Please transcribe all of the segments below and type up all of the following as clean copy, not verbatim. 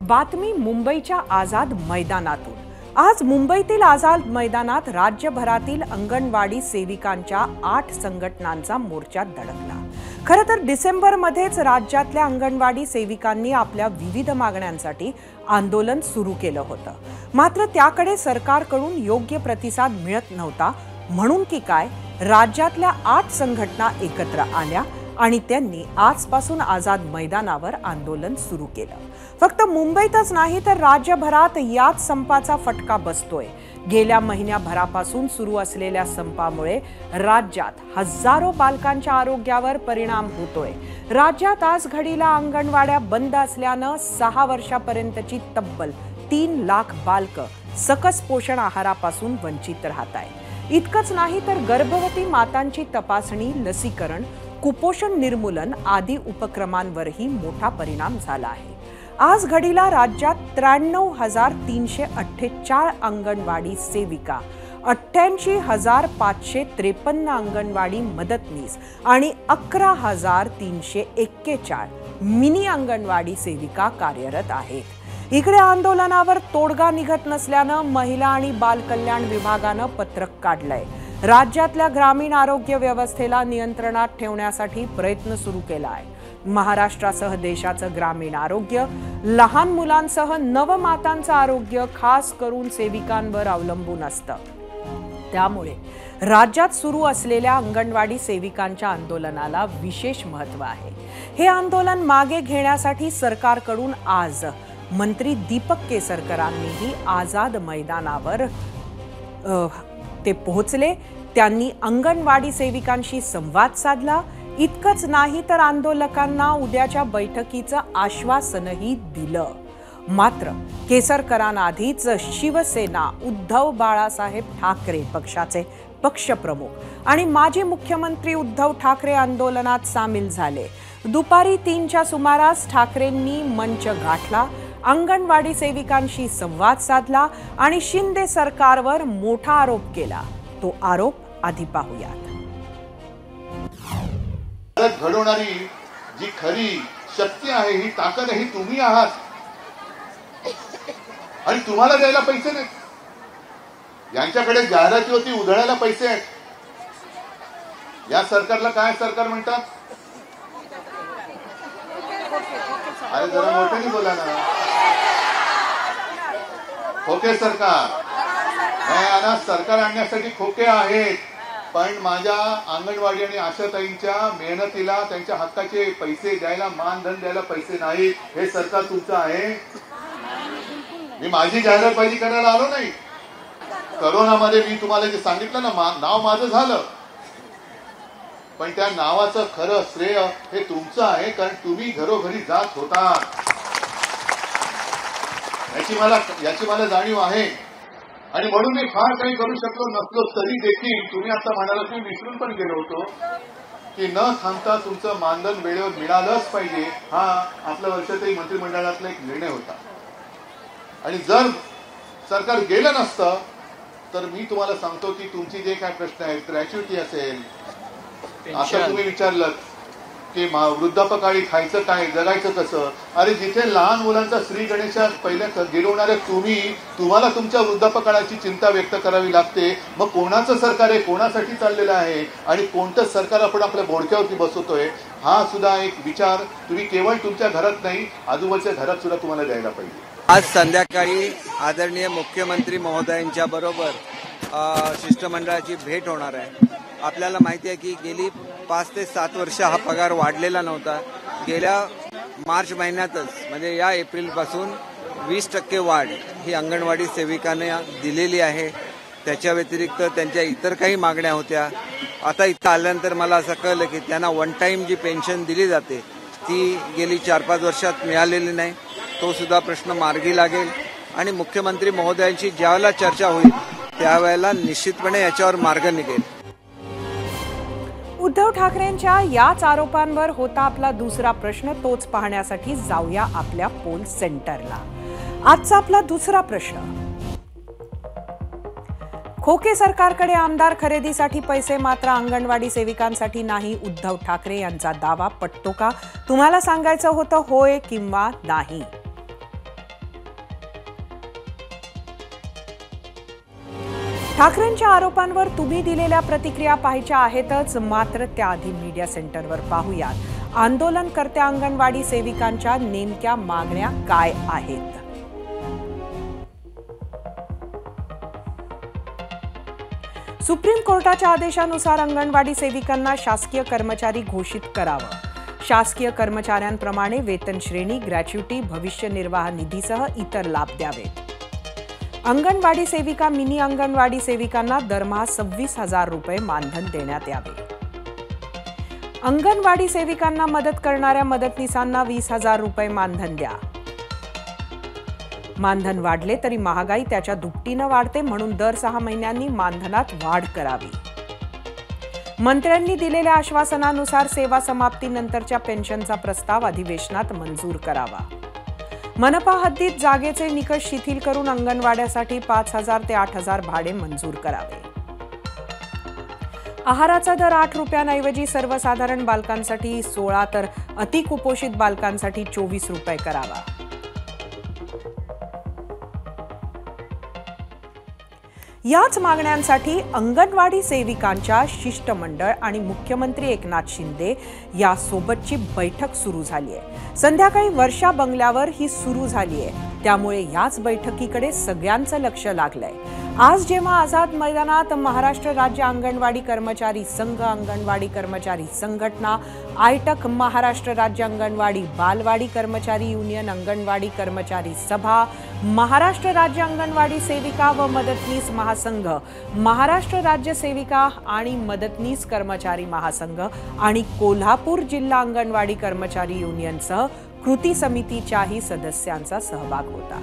बातमी मुंबईच्या आझाद मैदानातून। आज मुंबईतील आझाद मैदानात राज्यभरातील अंगणवाडी सेविकांच्या 8 संघटनांचा मोर्चा धडकला। खरं तर डिसेंबरमध्येच राज्यातल्या अंगणवाडी सेविकांनी आपल्या विविध मागण्यांसाठी आंदोलन सुरू केलं होतं। मात्र त्याकडे सरकारकडून योग्य प्रतिसाद मिळत नव्हता। म्हणून की काय, राज्यातल्या 8 संघटना एकत्र आल्या आणि त्यांनी आजपासून आझाद मैदानावर आंदोलन सुरू केलं। फक्त मुंबईतच नाही तर राज्यभरात याच संपाचा फटका बसतोय। गेल्या महिन्याभरापासून सुरू असलेल्या संपामुळे राज्यात हजारो बालकांच्या आरोग्यावर परिणाम होतोय। राज्यात आज घडीला अंगणवाड्या बंद असल्यानं 6 वर्षापर्यंतची तब्बल 3 लाख बालकं सकस पोषण आहारापासून वंचित राहत आहेत। इतकंच नाही तर गर्भवती मातांची तपासणी, लसीकरण, कुपोषण निर्मूलन आदी उपक्रमांवरही मोठा परिणाम झाला आहे। आज घडीला राज्यात 93,348 अंगणवाडी सेविका, 88,553 अंगणवाडी मदतनीस आणि 11,341 मिनी अंगणवाडी सेविका कार्यरत आहेत। इकडे आंदोलनावर तोडगा निघत नसल्यानं महिला आणि बाल कल्याण विभागानं पत्रक काढलंय। राज्यातल्या ग्रामीण आरोग्य व्यवस्थेला नियंत्रणात ठेवण्यासाठी प्रयत्न सुरू केला आहे। महाराष्ट्रासह देशाचं ग्रामीण आरोग्य, लहान मुलांसह नवमातांचं आरोग्य खास करून सेविकांवर अवलंबून असतं। त्यामुळे राज्यात सुरू असलेल्या अंगणवाडी सेविकांच्या आंदोलनाला विशेष महत्त्व आहे। हे आंदोलन मागे घेण्यासाठी सरकारकडून आज मंत्री दीपक केसरकरांनीही आझाद मैदानावर ते पोहोचले। त्यांनी अंगणवाडी सेविकांशी संवाद साधला। इतकंच नाही तर आंदोलकांना उद्याच्या बैठकीचं आश्वासनही दिलं। मात्र केसरकरांआधीच शिवसेना, उद्धव बाळासाहेब ठाकरे पक्षाचे पक्षप्रमुख आणि माजी मुख्यमंत्री उद्धव ठाकरे आंदोलनात सामील झाले। दुपारी 3च्या सुमारास ठाकरेंनी मंच गाठला, अंगणवाडी सेविकांशी संवाद साधला आणि शिंदे सरकारवर मोठा आरोप केला। तो आरोप आधी पाहूयात। घडवणारी जी खरी शक्ती आहे, ही ताकद ही तुम्ही आहात आणि तुम्हाला द्यायला पैसे नाहीत। यांच्याकडे जाहिरातीवरती उधळायला पैसे आहेत। या सरकारला काय सरकार म्हणतात? अरे जरा मोठ्याने बोला ना। खोके सरकार नाही, सरकार आणण्यासाठी खोके आहेत, पण माझ्या अंगणवाडी आणि आशाताईंच्या मेहनतीला, त्यांच्या हक्काचे पैसे द्यायला, मानधन द्यायला पैसे नाहीत। हे सरकार तुमचं आहे। मी माझी जाहिरातबाजी करायला आलो नाही। करोनामध्ये मी तुम्हाला जे सांगितलं ना, नाव माझं झालं, पण त्या नावाचं खरं श्रेय हे तुमचं आहे, कारण तुम्ही घरोघरी जात होता। याची मला जाणीव आहे आणि म्हणून मी फार काही करू शकलो नसलो तरी देखील तुम्ही आता म्हणाला, मी विसरून पण गेलो होतो की न थांबता तुमचं मानधन वेळेवर मिळालंच पाहिजे। हा आपल्या वर्षातही मंत्रिमंडळातला एक निर्णय होता आणि जर सरकार गेलं नसतं तर मी तुम्हाला सांगतो की तुमची जे काय प्रश्न आहेत, ग्रॅच्युइटी असेल, आता तुम्ही विचारलं की वृद्धापकाळी खायचं काय, जगायचं कसं, अरे जिथे लहान मुलांचा श्री गणेशा पहिल्या गिरवणाऱ्या तुम्हाला तुमच्या वृद्धापकाळाची चिंता व्यक्त करावी लागते। मग कोणाचं सरकार आहे, कोणासाठी चाललेलं आहे आणि कोणतं सरकार आपण आपल्या बोडक्यावरती बसवतोय, हा सुद्धा एक विचार तुम्ही केवळ तुमच्या घरात नाही, आजूबाजूच्या घरात सुद्धा तुम्हाला द्यायला पाहिजे। आज संध्याकाळी आदरणीय मुख्यमंत्री महोदयांच्या बरोबर शिष्टमंडळाची भेट होणार आहे। आपल्याला माहिती आहे की गेली 5 ते 7 वर्ष हा पगार वाढलेला नव्हता। गेल्या मार्च महिन्यातच म्हणजे या एप्रिलपासून 20% वाढ ही अंगणवाडी सेविकांनी दिलेली आहे। त्याच्या व्यतिरिक्त त्यांच्या इतर काही मागण्या होत्या। आता इथं आल्यानंतर मला असं कळलं की त्यांना वन टाइम जी पेन्शन दिली जाते ती गेली 4-5 वर्षात मिळालेली नाही। तो सुद्धा प्रश्न मार्गी लागेल आणि मुख्यमंत्री महोदयांची ज्यावेळेला चर्चा होईल त्यावेळेला निश्चितपणे याच्यावर मार्ग निघेल। उद्धव ठाकरेंच्या याच आरोपांवर होता आपला दुसरा प्रश्न। तोच पाहण्यासाठी जाऊया आपल्या पोल सेंटरला। आजचा आपला दुसरा प्रश्न, खोके सरकारकडे आमदार खरेदीसाठी पैसे मात्र अंगणवाडी सेविकांसाठी नाही, उद्धव ठाकरे यांचा दावा पटतो का? तुम्हाला सांगायचं होतं होय किंवा नाही। ठाकरेंच्या आरोपांवर तुम्ही दिलेल्या प्रतिक्रिया पाहायच्या आहेतच, मात्र त्याआधी मीडिया सेंटरवर पाहूयात आंदोलनकर्त्या अंगणवाडी सेविकांच्या नेमक्या मागण्या काय आहेत. सुप्रीम कोर्टाच्या आदेशानुसार अंगणवाडी सेविकांना शासकीय कर्मचारी घोषित करावं. शासकीय कर्मचाऱ्यांप्रमाणे वेतन श्रेणी, ग्रॅच्युटी, भविष्य निर्वाह निधीसह इतर लाभ द्यावेत. अंगणवाडी सेविका, मिनी अंगणवाडी सेविकांना दरमहा 26,000 रुपये मानधन देण्यात यावे. अंगणवाडी सेविकांना मदत करणाऱ्या मदतनीसांना 20,000 रुपये मानधन द्या. मानधन वाढले तरी महागाई त्याच्या दुपटीनं वाढते, म्हणून दर 6 महिन्यांनी मानधनात वाढ करावी. मंत्र्यांनी दिलेल्या आश्वासनानुसार सेवा समाप्तीनंतरच्या पेन्शनचा प्रस्ताव अधिवेशनात मंजूर करावा. मनपा हद्दीत जागेचे निकष शिथिल करून अंगणवाड्यासाठी 5,000 ते 8,000 भाडे मंजूर करावे. आहाराचा दर 8 रुपयांऐवजी सर्वसाधारण बालकांसाठी 16 तर अतिकुपोषित बालकांसाठी 24 रुपये करावा. याच मागण्यांसाठी अंगणवाडी सेविकांच्या शिष्टमंडळ आणि मुख्यमंत्री एकनाथ शिंदे यासोबतची बैठक सुरू झाली आहे. संध्याकाळी वर्षा बंगल्यावर ही सुरू झाली आहे, त्यामुळे याच बैठकीकडे सगळ्यांचं लक्ष लागलंय. आज जेव्हा आझाद मैदानात महाराष्ट्र राज्य अंगणवाडी कर्मचारी संघ, अंगणवाडी कर्मचारी संघटना, आयटक, महाराष्ट्र राज्य अंगणवाडी बालवाडी कर्मचारी युनियन, अंगणवाडी कर्मचारी सभा, महाराष्ट्र राज्य अंगणवाडी सेविका व मदतनीस महासंघ, महाराष्ट्र राज्य सेविका आणि मदतनीस कर्मचारी महासंघ आणि कोल्हापूर जिल्हा अंगणवाडी कर्मचारी युनियनसह कृती समितीच्याही सदस्यांचा सहभाग होता.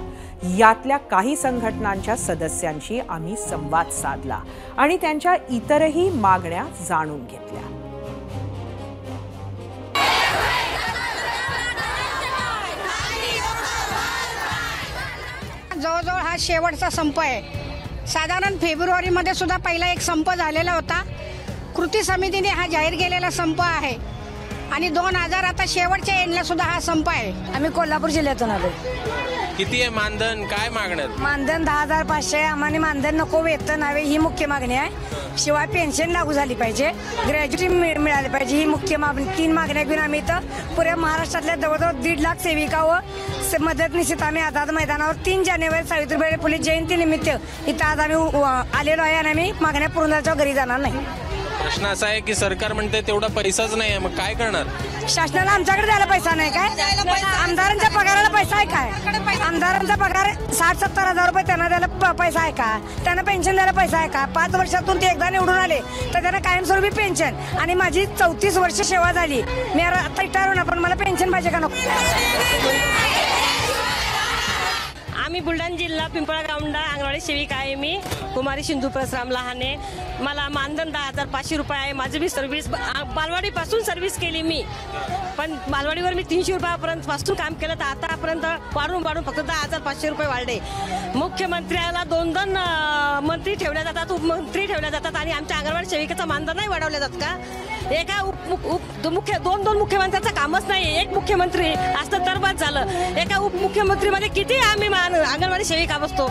यातल्या काही संघटनांच्या सदस्यांशी आम्ही संवाद साधला आणि त्यांच्या इतरही मागण्या जाणून घेतल्या. जवळजवळ हा शेवटचा संप आहे. साधारण फेब्रुवारीमध्ये सुद्धा पहिला एक संप झालेला होता. कृती समितीने हा जाहीर केलेला संप आहे आणि 2000 आता शेवटच्या एंडला सुद्धा हा संप आहे. आम्ही कोल्हापूर जिल्ह्यातून आलो. किती आहे मानधन, काय मागण्यात? मानधन 10,500 आहे. आम्हाला मानधन नको, वेतन हवे, ही मुख्य मागणी आहे. शिवाय पेन्शन लागू झाली पाहिजे, ग्रॅज्युटी मिळाली पाहिजे, ही मुख्य मागणी. 3 मागण्या घेऊन आम्ही इथं पुऱ्या महाराष्ट्रातल्या जवळजवळ 1.5 लाख सेविका व मदतनीस आम्ही आझाद मैदानावर 3 जानेवारी सावित्रीबाई फुले जयंती निमित्त इथं आज आम्ही आलेलो आहे आणि आम्ही मागण्या पूर्ण झाल्याच्या घरी जाणार नाही. प्रश्न असा आहे की सरकार म्हणते तेवढा पैसाच नाही आहे, मग काय करणार? शासनाला आमच्याकडे द्यायला पैसा नाही काय? आमदारांच्या पगाराला पैसा आहे काय? आमदारांचा पगार 60-70 हजार रुपये त्यांना द्यायला पैसा आहे का? त्यांना पेन्शन द्यायला पैसा आहे का? 5 वर्षातून ते एकदा निवडून आले तर त्यांना कायमस्वरूपी पेन्शन. आणि माझी 34 वर्ष सेवा झाली, मी आता रिटायर होणार, पण मला पेन्शन पाहिजे का नको? आम्ही बुलढाणा जिल्हा पिंपळगावंडा अंगणवाडी सेविका आहे. मी कुमारी सिंधू परसराम लहाने. मला मानधन 10,500 रुपये आहे. माझी मी सर्व्हिस बालवाडीपासून सर्व्हिस केली मी, पण बालवाडीवर मी 300 रुपयापर्यंत पासून काम केलं, तर आतापर्यंत वाढून फक्त 10,500 रुपये वाढले. मुख्यमंत्र्याला 2 मंत्री ठेवल्या जातात, उपमंत्री ठेवल्या जातात आणि आमच्या अंगणवाडी सेविकेचं मानधन नाही वाढवलं जात का? एका दोन मुख्यमंत्र्यांचं कामच नाही. एक मुख्यमंत्री असतं तर बस झालं. एका उपमुख्यमंत्रीमध्ये किती आम्ही अंगणवाडी सेविका बसतो.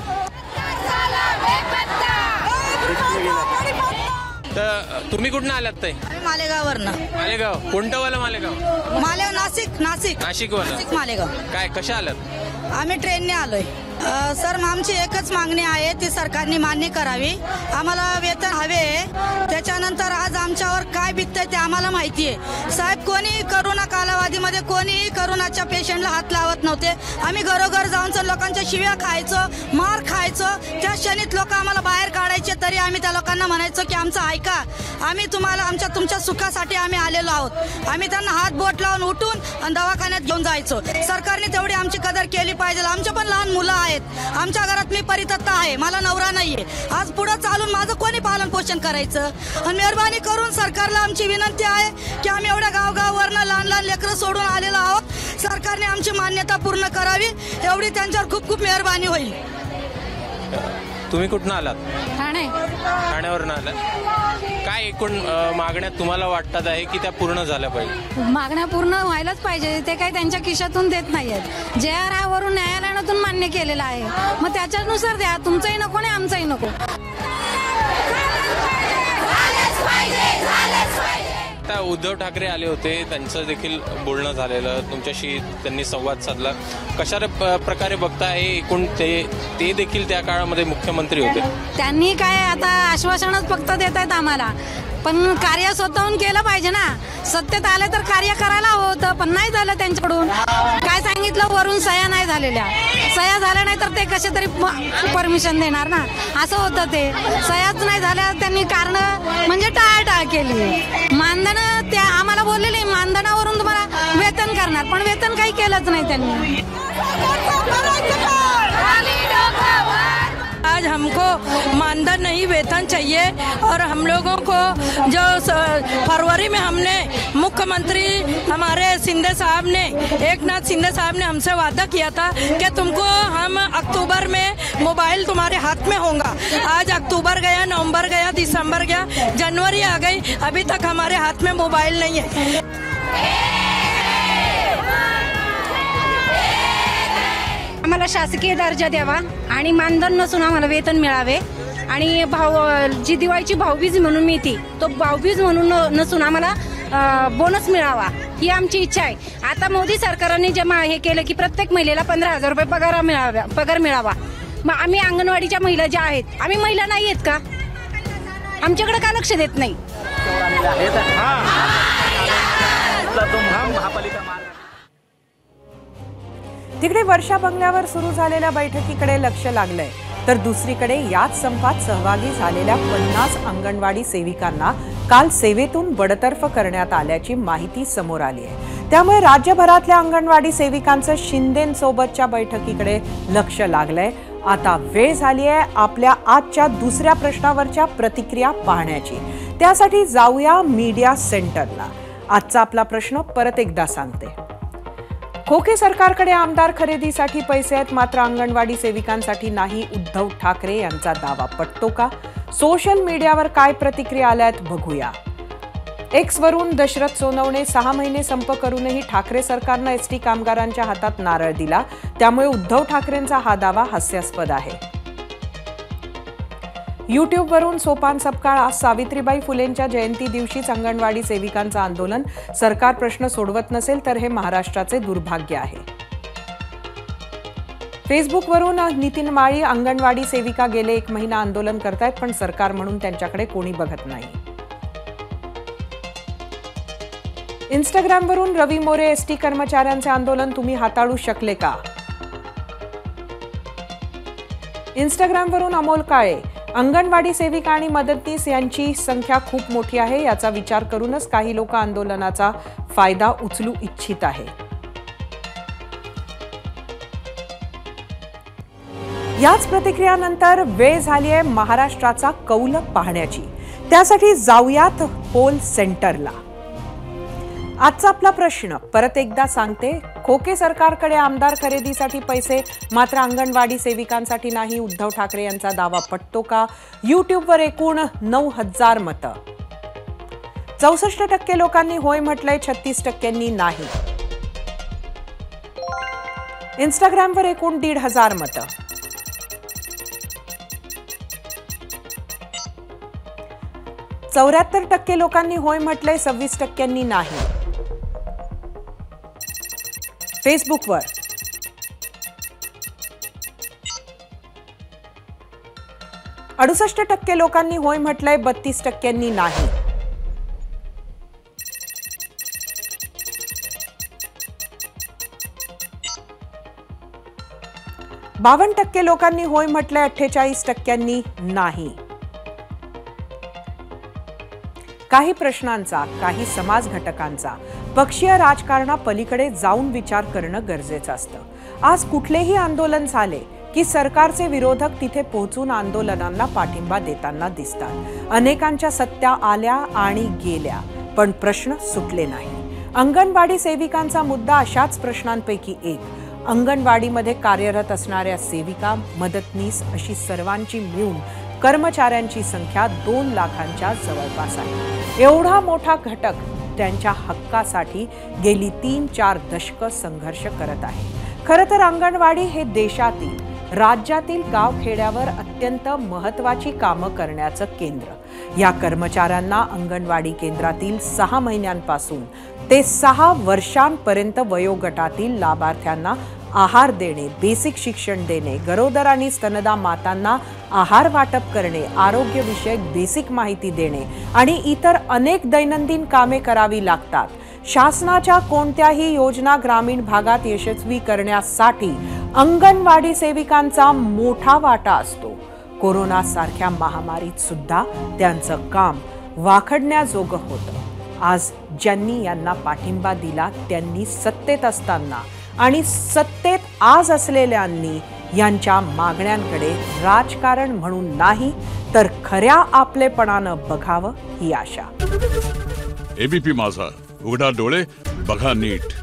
तर तुम्ही कुठून आलात ताई? मालेगाववरनं. मालेगाव कोणतं वाला? मालेगाव नाशिक वाला. मालेगाव. काय कशा आलात? आम्ही ट्रेनने आलोय. सर, आमची एकच मागणी आहे, ती सरकारने मान्य करावी. आम्हाला वेतन हवे. त्याच्यानंतर आज आमच्यावर काय बिततंय ते आम्हाला माहिती आहे. साहेब, कोणी करोना कालावधीमध्ये कोणीही करोनाच्या पेशंटला हात लावत नव्हते. आम्ही घरोघर जाऊन लोकांच्या शिव्या खायचो, मार खायचो. त्या क्षणीत लोक आम्हाला बाहेर काढायचे, तरी आम्ही त्या लोकांना म्हणायचो की आमचं ऐका, आम्ही तुम्हाला तुमच्या सुखासाठी आम्ही आलेलो आहोत. आम्ही त्यांना हात बोट लावून उठून आणि दवाखान्यात घेऊन जायचो. सरकारने तेवढी आमची कदर केली पाहिजे. आमच्या पण लहान मुलं आहेत. आमच्या घरात मी परितत्ता आहे, मला नवरा नाहीये. आज पुढे चालून माझं कोणी पालन पोषण करायचं? आणि मेहरबानी करून सरकारला आमची विनंती आहे की आम्ही एवढ्या गावगाववरनं लहान लेकरं सोडून आलेलो आहोत. सरकारने आमची मान्यता पूर्ण करावी, एवढी त्यांच्यावर खूप खूप मेहरबानी होईल. तुम्ही कुठून आलात? ठाण्यावरून आलात. काय एकूण मागण्या तुम्हाला वाटतात आहे की त्या पूर्ण झाल्या पाहिजे? मागण्या पूर्ण व्हायलाच पाहिजे. ते काही त्यांच्या खिशातून देत नाहीयेत. JRI वरून न्यायालयातून मान्य केलेलं आहे, मग त्याच्यानुसार द्या. तुमचंही नको आणि आमचंही नको. आता उद्धव ठाकरे आले होते, त्यांचं देखील बोलणं झालेलं, तुमच्याशी त्यांनी संवाद साधला. कशा प्रकारे बघताय एकूण ते देखील त्या काळामध्ये मुख्यमंत्री होते. त्यांनी काय आता आश्वासनच फक्त देत आहेत आम्हाला, पण कार्य स्वतःहून केलं पाहिजे ना. सत्तेत आले तर कार्य करायला हवं होतं, पण नाही झालं त्यांच्याकडून. काय सांगितलं, वरून सह्या नाही झालेल्या. सह्या झाल्या नाही तर ते कसे तरी परमिशन देणार ना, असं होतं. ते सह्याच नाही झाल्या, त्यांनी कारण म्हणजे टाळाटाळ केली. मानधन त्या आम्हाला बोललेले मानधनावरून तुम्हाला वेतन करणार, पण वेतन काही केलंच नाही त्यांनी. आज हमको मानधन नहीं वेतन चाहिए और हम लोगों को जो फरवरी में हमने मुख्यमंत्री हमारे शिंदे साहब ने, एकनाथ शिंदे साहब ने हमसे वादा किया था कि तुमको हम अक्टूबर में मोबाइल तुम्हारे हाथ में होगा. आज अक्टूबर गया, नवंबर गया, दिसंबर गया, जनवरी आ गई, अभी तक हमारे हाथ में मोबाइल नहीं है. आम्हाला शासकीय दर्जा द्यावा आणि मानधन नसून आम्हाला वेतन मिळावे. आणि जी दिवाळीची भाऊबीज म्हणून मिळते, तो भाऊबीज म्हणून नसून आम्हाला बोनस मिळावा, ही आमची इच्छा आहे. आता मोदी सरकारने जे हे केलं की प्रत्येक महिलेला 15,000 रुपये पगार मिळावा. मग आम्ही अंगणवाडीच्या महिला ज्या आहेत, आम्ही महिला नाही आहेत का? आमच्याकडे का लक्ष देत नाही? तिकडे वर्षा बंगल्यावर सुरू झालेल्या बैठकीकडे लक्ष लागलंय, तर दुसरीकडे याच संपात सहभागी झालेल्या 50 अंगणवाडी सेविकांना काल सेवेतून बडतर्फ करण्यात आल्याची माहिती समोर आली आहे. त्यामुळे राज्यभरातल्या अंगणवाडी सेविकांचं शिंदेंसोबतच्या बैठकीकडे लक्ष लागलंय. आता वेळ झाली आहे आपल्या आजच्या दुसऱ्या प्रश्नावरच्या प्रतिक्रिया पाहण्याची. त्यासाठी जाऊया मीडिया सेंटरला. आजचा आपला प्रश्न परत एकदा सांगते. खोके सरकारकडे आमदार खरेदीसाठी पैसे आहेत, मात्र अंगणवाडी सेविकांसाठी नाही. उद्धव ठाकरे यांचा दावा पटतो का? सोशल मीडियावर काय प्रतिक्रिया आल्यात बघूया. एक्सवरून दशरथ सोनवणे 6 महिने संप करूनही ठाकरे सरकारनं एसटी कामगारांच्या हातात नारळ दिला, त्यामुळे उद्धव ठाकरेंचा हा दावा हास्यास्पद आहे. यूट्यूबवरून सोपान सपकाळ. आज सावित्रीबाई फुलेंच्या जयंती दिवशीच अंगणवाडी सेविकांचं आंदोलन. सरकार प्रश्न सोडवत नसेल तर हे महाराष्ट्राचे दुर्भाग्य आहे. फेसबुकवरून नितीन माळी. अंगणवाडी सेविका गेले 1 महिना आंदोलन करतायत, पण सरकार म्हणून त्यांच्याकडे कोणी बघत नाही. इंस्टाग्रामवरून रवी मोरे. एसटी कर्मचाऱ्यांचे आंदोलन तुम्ही हाताळू शकले का? इंस्टाग्रामवरून अमोल काळे. अंगणवाडी सेविका आणि मदतनीस यांची संख्या खूप मोठी आहे, याचा विचार करूनच काही लोक आंदोलनाचा फायदा उचलू इच्छित आहे. याच प्रतिक्रियानंतर वेळ झाली आहे महाराष्ट्राचा कौल पाहण्याची. त्यासाठी जाऊयात पोल सेंटरला. आजचा आपला प्रश्न परत एकदा सांगते. खोके सरकारकडे आमदार खरेदीसाठी पैसे, मात्र अंगणवाडी सेविकांसाठी नाही. उद्धव ठाकरे यांचा दावा पटतो का? यूट्यूबवर एकूण 9,000 मतं. 64% लोकांनी होय म्हटलंय, 36% नाही. इंस्टाग्रामवर एकूण 1,500 मतं. 74% लोकांनी होय म्हटलंय, 26% नाही. फेसबुकवर 68% लोकांनी होय म्हटलंय, 32% नाही. बावन्न 52% लोकांनी होय म्हटलंय, 48% नाही. काही प्रश्नांचा, काही समाज घटकांचा पक्षीय राजकारणापलीकडे जाऊन विचार करणं गरजेचं असतं. आज कुठलेही आंदोलन झाले की सरकारचे विरोधक तिथे पोहोचून आंदोलनांना पाठिंबा देताना दिसतात. अनेकांच्या सत्या आल्या आणि गेल्या, पण प्रश्न सुटले नाही. अंगणवाडी सेविकांचा मुद्दा अशाच प्रश्नांपैकी एक. अंगणवाडीमध्ये कार्यरत असणाऱ्या सेविका, मदतनीस अशी सर्वांची मिळून कर्मचाऱ्यांची संख्या 2 लाखांच्या जवळपास आहे. एवढा मोठा घटक त्यांच्या हक्कासाठी गेली 3-4 दशकं संघर्ष करत आहे. खरं तर अंगणवाडी हे देशातील, राज्यातील गावखेड्यावर अत्यंत महत्त्वाची कामं करण्याचं केंद्र. या कर्मचाऱ्यांना अंगणवाडी केंद्रातील 6 महिन्यांपासून ते 6 वर्षांपर्यंत वयोगटातील लाभार्थ्यांना आहार देणे, बेसिक शिक्षण देणे, गरोदर आणि स्तनदा मातांना आहार वाटप करणे, आरोग्यविषयक बेसिक माहिती देणे आणि इतर अनेक दैनंदिन कामे करावी लागतात. शासनाच्या कोणत्याही योजना ग्रामीण भागात यशस्वी करण्यासाठी अंगणवाडी सेविकांचा मोठा वाटा असतो. कोरोना सारख्या महामारीत सुद्धा त्यांचं काम वाखडण्याजोगं होतं. आज ज्यांनी यांना पाठिंबा दिला त्यांनी सत्तेत असताना आणि सत्तेत आज असलेल्यांनी यांच्या मागण्यांकडे राजकारण म्हणून नाही तर खऱ्या आपलेपणानं बघावं ही आशा. एबीपी माझा, उघडा डोळे बघा नीट.